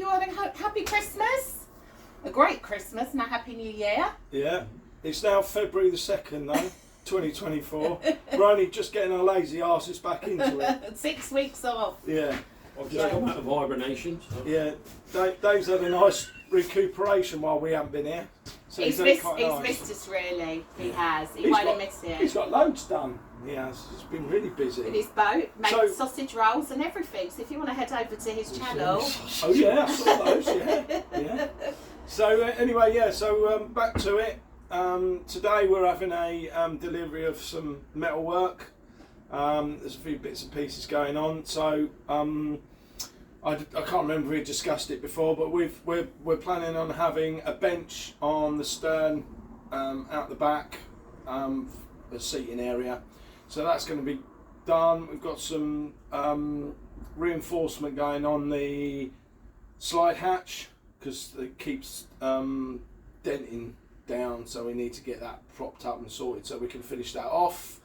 you all a happy Christmas, a great Christmas, and a happy New Year. Yeah, it's now February the 2nd though, 2024. We're only just getting our lazy asses back into it. 6 weeks off. Yeah. I've just come out of hibernation. So. Yeah, Dave's had a nice recuperation while we haven't been here. So He's missed us really, he has. He won't admit it. He's got loads done, he has. He's been really busy. With his boat, made sausage rolls and everything. So if you want to head over to his channel. Oh yeah, I saw those, yeah. So anyway, yeah, so back to it. Today we're having a delivery of some metal work. There's a few bits and pieces going on. So I can't remember if we discussed it before, but we're planning on having a bench on the stern out the back, the seating area. So that's going to be done. We've got some reinforcement going on the slide hatch because it keeps denting down, so we need to get that propped up and sorted so we can finish that off.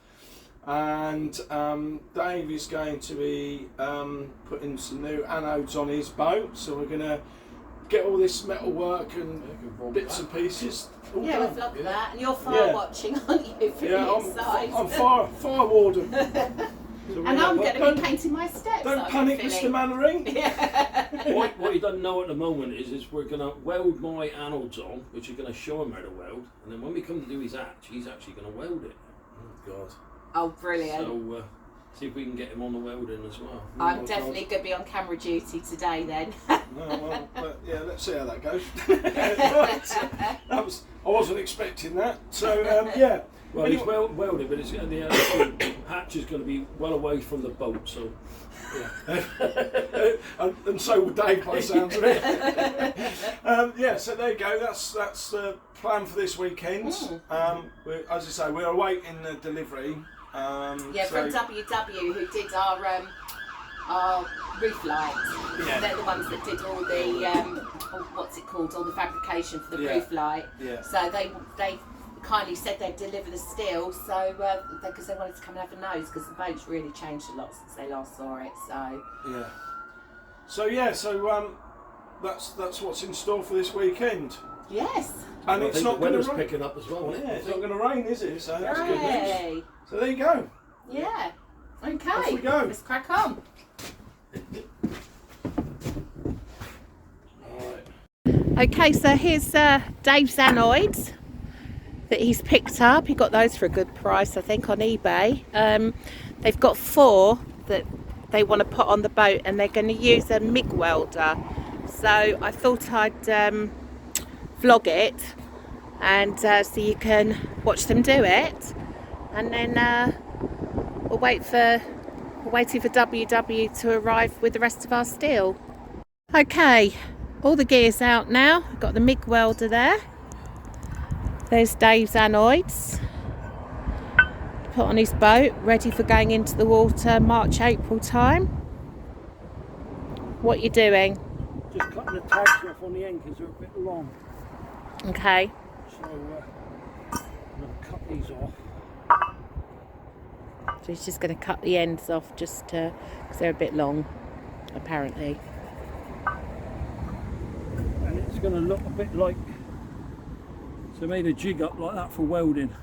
And Dave is going to be putting some new anodes on his boat, so we're going to get all this metal work and bits and pieces. Yeah, we'll vlog that, and you're fire watching, aren't you? From the inside. I'm fire warden. So and I'm going to be painting my steps. Don't panic, Mr. Mannering. Yeah. What you don't know at the moment is we're going to weld my anodes on, which is going to show him how to weld, and then when we come to do his hatch, he's actually going to weld it. Oh God. Oh, brilliant. So see if we can get him on the welding as well. I'm definitely going to be on camera duty today then. Yeah, let's see how that goes. I wasn't expecting that. So, yeah. Well, he's welded, but the hatch is going to be well away from the boat, so... Yeah. and so will Dave by the sounds of it. Yeah, so there you go. That's the plan for this weekend. As I say, we're awaiting the delivery. From WW, who did our roof lights. Yeah. They're the ones that did all the what's it called? All the fabrication for the roof light. Yeah. So they kindly said they'd deliver the steel, so because they wanted to come and have a nose, because the boat's really changed a lot since they last saw it. So that's what's in store for this weekend. Yes. And it's not going to rain. Picking up as well. Yeah, it's not going to rain, is it? So that's good news. So there you go. Yeah. Okay. Off we go. Let's crack on. Okay, so here's Dave's anodes that he's picked up. He got those for a good price, I think, on eBay. They've got 4 that they want to put on the boat, and they're going to use a MIG welder. So I thought I'd vlog it, and so you can watch them do it, and then we're waiting for WW to arrive with the rest of our steel. Okay, all the gear's out now. I've got the MIG welder there. There's Dave's anodes. Put on his boat, ready for going into the water March, April time. What are you doing? Just cutting the tags off on the end because they're a bit long. Okay. So I'm going to cut these off. So he's just going to cut the ends off just because they're a bit long, apparently. And it's going to look a bit like, so I made a jig up like that for welding,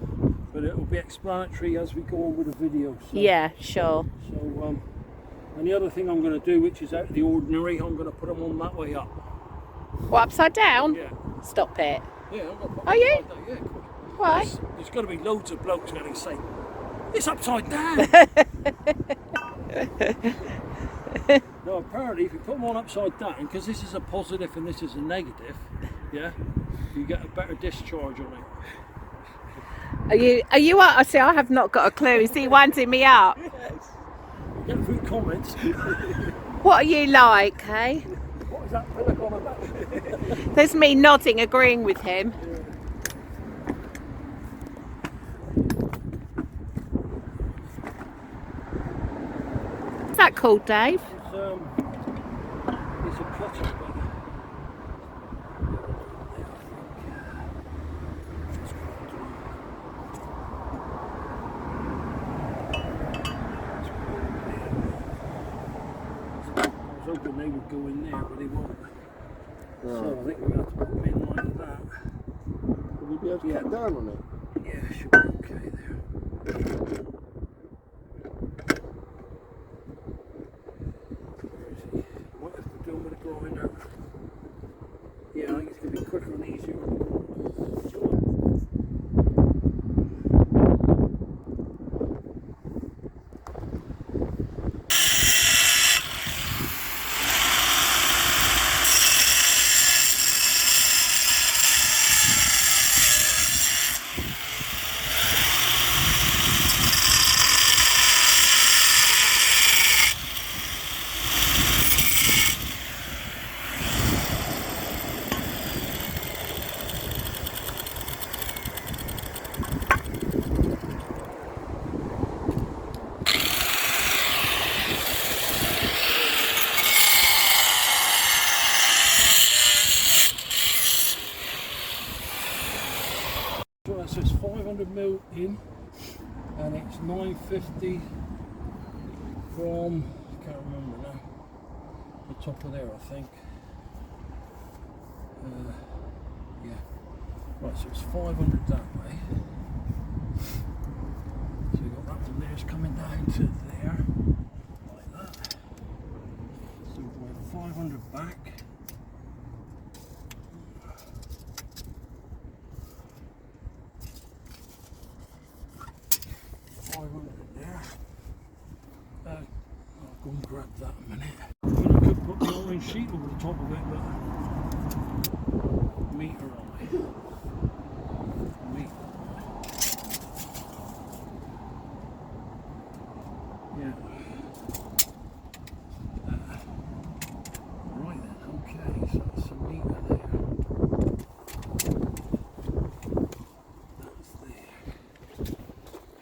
but it will be explanatory as we go on with the video. So, yeah, sure. So, and the other thing I'm going to do, which is out of the ordinary, I'm going to put them on that way up. What, upside down? Yeah. Stop it. Yeah, I'm going to put them Are you? upside down. Yeah, cool. Why? There's going to be loads of blokes going to say, it's upside down. No, apparently if you put them on upside down, because this is a positive and this is a negative, yeah, you get a better discharge on it. Are you up? I see, I have not got a clue. Is he winding me up? Yes. Get a few comments. What are you like, eh? What is that fella on about? There's me nodding, agreeing with him. Yeah. What's that called, Dave? It's a cutter. I was hoping they would go in there, but they won't. So I think we're going to have to put them in like that. Will you be able to cut down on it? Yeah, should be okay there. Where is he? Might have to do him with a grinder. Yeah, I think it's going to be quicker and easier. So it's 500mm in, and it's 950 from, I can't remember now, the top of there I think. Yeah, right, so it's 500 that way. So we've got that one there's coming down to there, like that. So we're 500 back. 500 there. I'll go and grab that a minute. I mean, I could put the orange sheet over the top of it, but meter eye. Meter eye. Yeah. Right then, okay, so that's a meter there. That's there.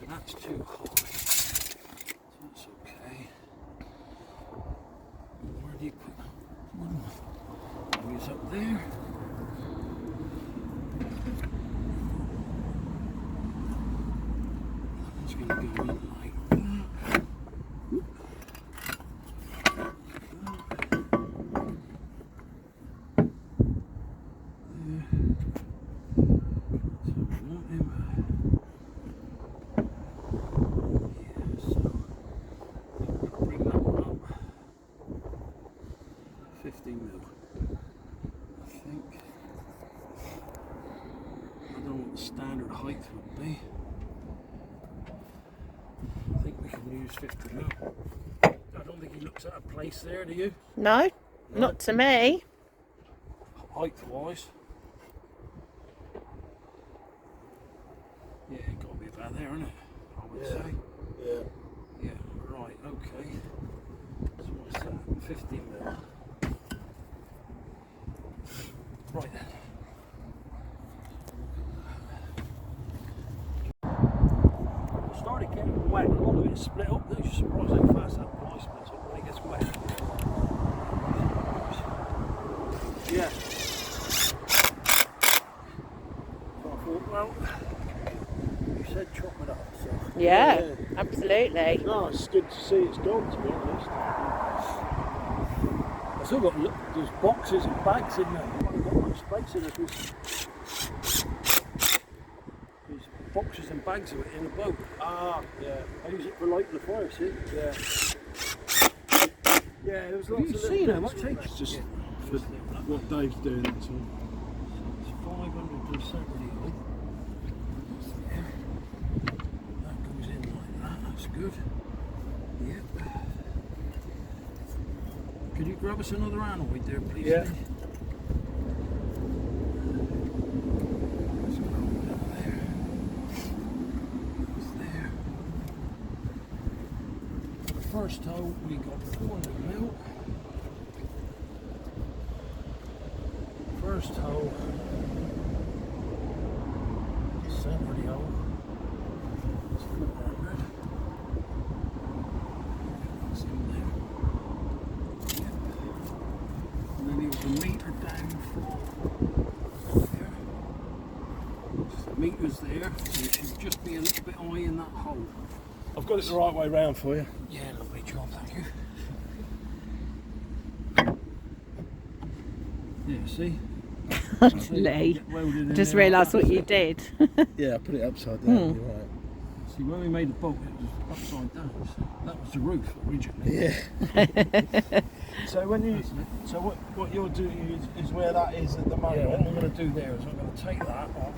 And that's too high. So that's okay. Where do you put that? Maybe it's up there. It's going to go in like that. Standard height would be. I think we can use 50 mil. I don't think he looks at a place there, do you? No, not to me. Height wise. Yeah, it's got to be about there, isn't it? I would say. Yeah. Yeah, right, okay. So what's that? 50 mil. Right then. Started getting wet, a lot of it split up. They're just surprised how fast that ply splits up when it gets wet. Yeah. So I thought, well, you said chop it up, so. Yeah, absolutely. No, it's good to see it's gone, to be honest. I've still got there's boxes and bags in there. I haven't got much space in this. Boxes and bags of it in a boat. Ah, yeah. I use it for lighting the fire, see? Yeah. Yeah, there was lots you of seen little how bits, much wasn't there? Just for what Dave's doing, that's all. It's 500 to 70 odd. That's there. That goes in like that, that's good. Yep. Could you grab us another anoid there, please? Yeah. Lee? Let's go down there. It's there. For the first hole, we got 400 mil. First hole, center of the hole, it's 400. That's in there. Yep. And then there was a meter down from there. So the meter's there, so you should just be a little bit high in that hole. I've got it the right way round for you. Yeah, lovely job, thank you. Yeah, see? Lee, Welded in I just there like realised that, what see? you did. Yeah, I put it upside down. You're right. See, when we made the bolt, it was upside down. That was the roof originally. Yeah. So when you, so what you're doing is where that is at the moment. Yeah, what I'm going to do there is I'm going to take that off.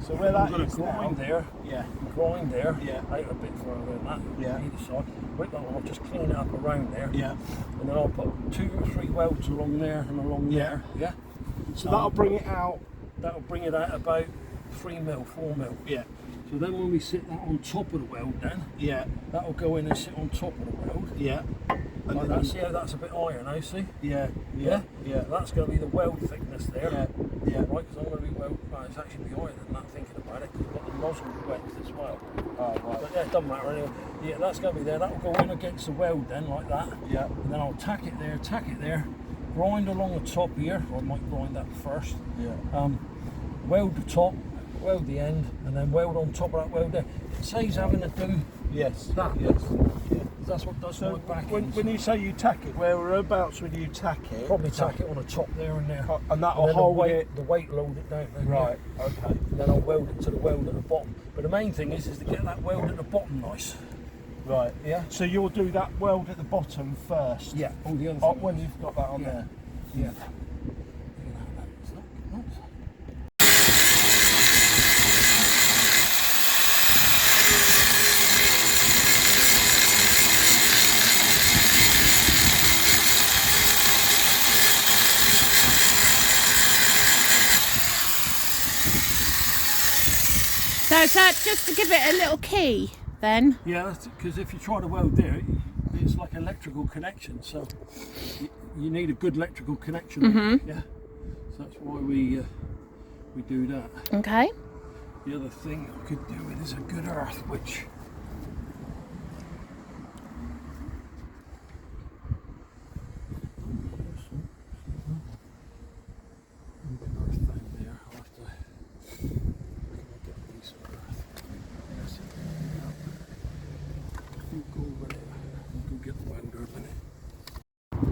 So where I'm that going is to grind now. there. Yeah. Grind there. Yeah. Out a bit further than that. Yeah. On either side. With that one, I'll just clean it up around there. Yeah. And then I'll put 2 or 3 welds along there and along there. Yeah. So that'll bring it out. That'll bring it out about 3 mil, 4 mil. Yeah. So then when we sit that on top of the weld then, Yeah. that'll go in and sit on top of the weld. Yeah. And Like then that. See how that's a bit higher now, see? Yeah. Yeah? Yeah. So that's going to be the weld thickness there. Yeah. Yeah. Right, because I'm going to be weld, well, it's actually be higher than that thinking about it, because we've got the nozzle wedged as well. Oh, right. But yeah, it doesn't matter anyway. Yeah, that's going to be there. That'll go in against the weld then, like that. Yeah. And then I'll tack it there, grind along the top here, or I might grind that first. Yeah. Weld the top, weld the end, and then weld on top of that weld there. It saves having to do Yes. that. Yes. Yeah. That's what does So my back when you say you tack it, whereabouts when you tack it? probably tack it on the top there and there. And that'll then hold the weight, it. The weight load it down there. Right. Okay. And then I'll weld it to the weld at the bottom. But the main thing is to get that weld at the bottom nice. Right. Yeah. So you'll do that weld at the bottom first. Yeah. All the other Oh, things. when you've got that on Yeah. there. Yeah. It's not. So is that just to give it a little key then? Yeah, that's because if you try to weld there, it's like electrical connection. So you need a good electrical connection. Yeah. So that's why we do that. Okay. The other thing I could do with is a good earth, which earth down there. I'll have to get a piece of earth. Yes. You go over there. You go get the welder up in it.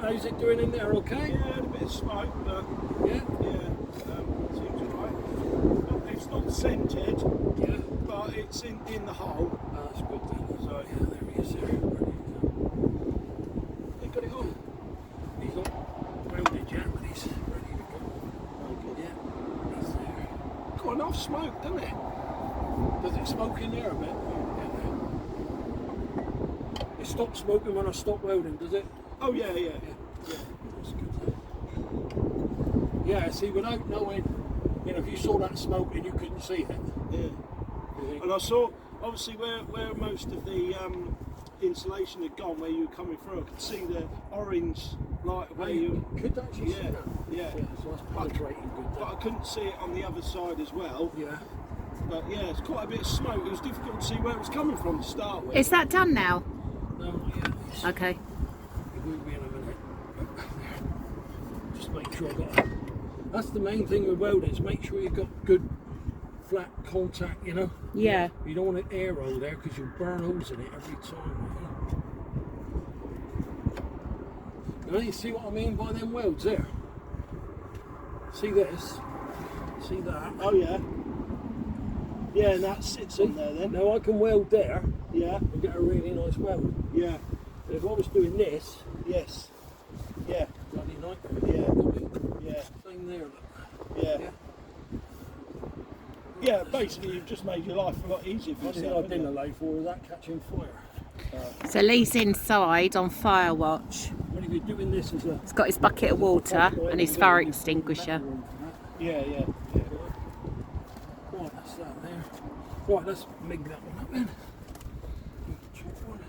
how's it doing in there? Okay. Yeah, a bit of smoke, but Yeah. seems alright. It's not scented, Yeah. but it's in the hole. Oh, that's good then. So Yeah, there he is there. they got it on. He's not welded yet, but he's ready to go. Oh, good. Yeah, he's there. Got enough smoke, doesn't it? Does it smoke in there a bit? It stops smoking when I stop welding, does it? Oh yeah. Yeah. That's good. Yeah, see, without knowing, you know, if you saw that smoke and you couldn't see it. Yeah. And I saw, obviously, where most of the insulation had gone, where you were coming through, I could see the orange light where you. could actually see Yeah, that. yeah. So that's penetrating good. But I couldn't see it on the other side as well. Yeah. But yeah, it's quite a bit of smoke. It was difficult to see where it was coming from to start with. Is that done now? No, not yet. Okay. It will be in a minute. Just make sure I've got. That's the main thing with welding, is make sure you've got good flat contact, you know? Yeah. You don't want an air roll there because you'll burn holes in it every time. You know, you see what I mean by them welds there? See this? See that? Oh yeah. Yeah, and that sits on there then. Now I can weld there Yeah, and get a really nice weld. yeah, But if I was doing this, yes, yeah, bloody night, yeah, yeah, same there. Look. yeah. Yeah. Yeah, basically you've just made your life a lot easier for One thing yourself. I didn't allow for was that catching fire. So Lee's inside on fire watch. When if you're doing this as a He's got his bucket of water and his fire extinguisher. Yeah, yeah. Right, that's that there. Right, let's make that one up then. Chop one.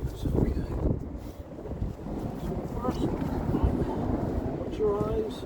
That's okay. So first, watch your eyes.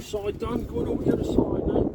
one side done, going over the other side now.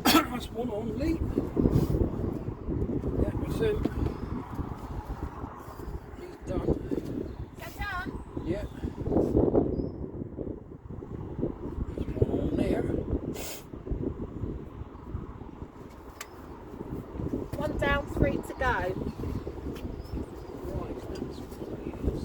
That's one on leap. Yeah, that's him. He's done. Is that done? Yeah. There's one on there. One down, 3 to go. Right, that's what it is.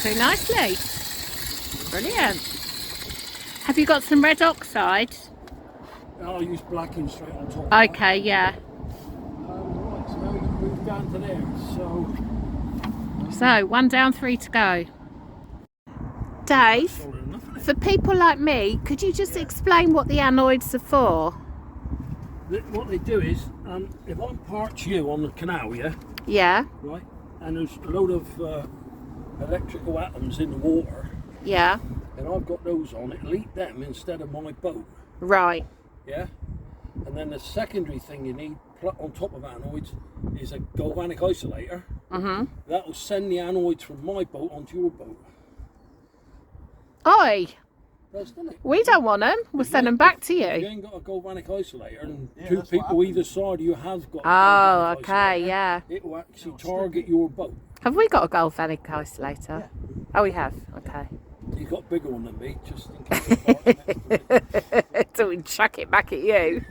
Too nicely. Brilliant. Have you got some red oxide? I'll use blacking straight on top. Okay, yeah. Right, so now we can move down to there. So, 1 down, 3 to go. Dave, Solid enough, isn't it? for people like me, could you just explain what the anodes are for? What they do is, if I park you on the canal, yeah, Yeah, right, and there's a load of electrical atoms in the water, yeah, and I've got those on, it'll eat them instead of my boat, right. yeah? And then the secondary thing you need on top of anodes is a galvanic isolator. Mm-hmm. That will send the anodes from my boat onto your boat. Oi, Doesn't it? we don't want them. We'll send them back to You you. ain't got a galvanic isolator, and Yeah, two that's what people either happens. side of you have got a Oh, galvanic okay, isolator. yeah. It will actually target your boat. Have we got a galvanic isolator? Oh, we have. Okay. You've got a bigger one than me, just in case it parks next to it. So we chuck it back at you.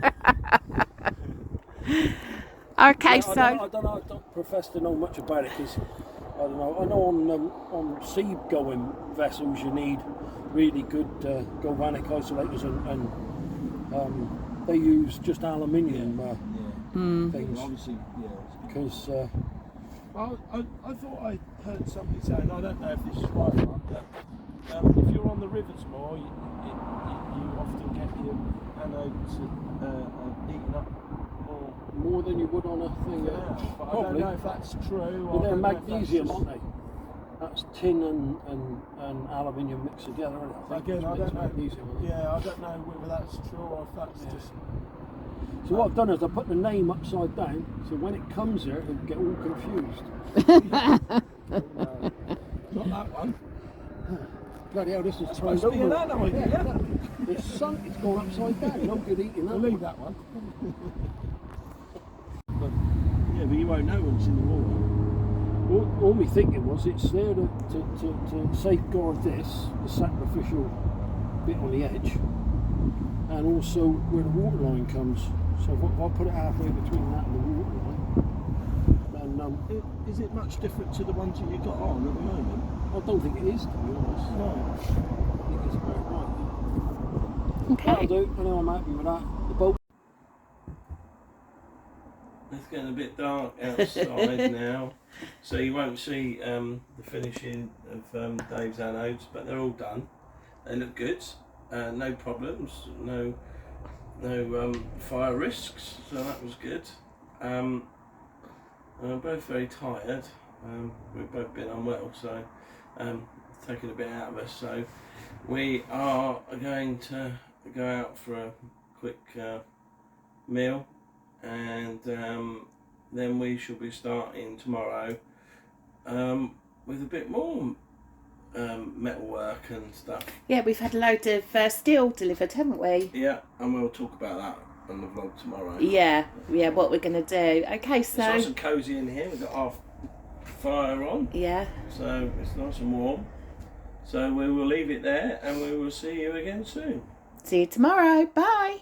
Okay, I so don't know. I don't profess to know much about it because I don't know. I know on sea-going vessels you need really good galvanic isolators, and they use just aluminium things. Obviously, yeah. Because Well, I thought I heard somebody saying, I don't know if this is right or not, that if you're on the rivers more, you often get your anodes eaten up more than you would on a thing. but I don't Probably. know if that's true. But or I they're don't know if that's magnesium, just- aren't they? That's tin and aluminium mixed together. Isn't it? Again, I Which don't makes know. magnesium, isn't it? Yeah, I don't know whether that's true or if that's just. So what I've done is I put the name upside down, so when it comes here, it'll get all confused. Not that one. Bloody hell, this is turned Supposed to be an over. anode, yeah. It's sunk, it's gone upside down. No good eating that. We'll leave that one. Yeah, but you won't know when it's in the water. All me thinking was it's there to safeguard this, the sacrificial bit on the edge, and also where the water line comes. So if I put it halfway between that and the water line, then Is it much different to the ones that you got on at the moment? I don't think it is, to be honest. No. I think it's about right. Okay. That'll do, and I'm happy with that. The boat. It's getting a bit dark outside now, so you won't see the finishing of Dave's anodes, but they're all done. They look good, no problems, no fire risks, so that was good. We're both very tired. We've both been unwell, so it's taken a bit out of us. So we are going to go out for a quick meal, and then we shall be starting tomorrow with a bit more metal work and stuff. Yeah, we've had a load of steel delivered, haven't we? Yeah, and we'll talk about that on the vlog tomorrow. Yeah, what we're going to do. Okay, It's so... nice and cosy in here. We've got our fire on. Yeah. So it's nice and warm. So we will leave it there, and we will see you again soon. See you tomorrow. Bye.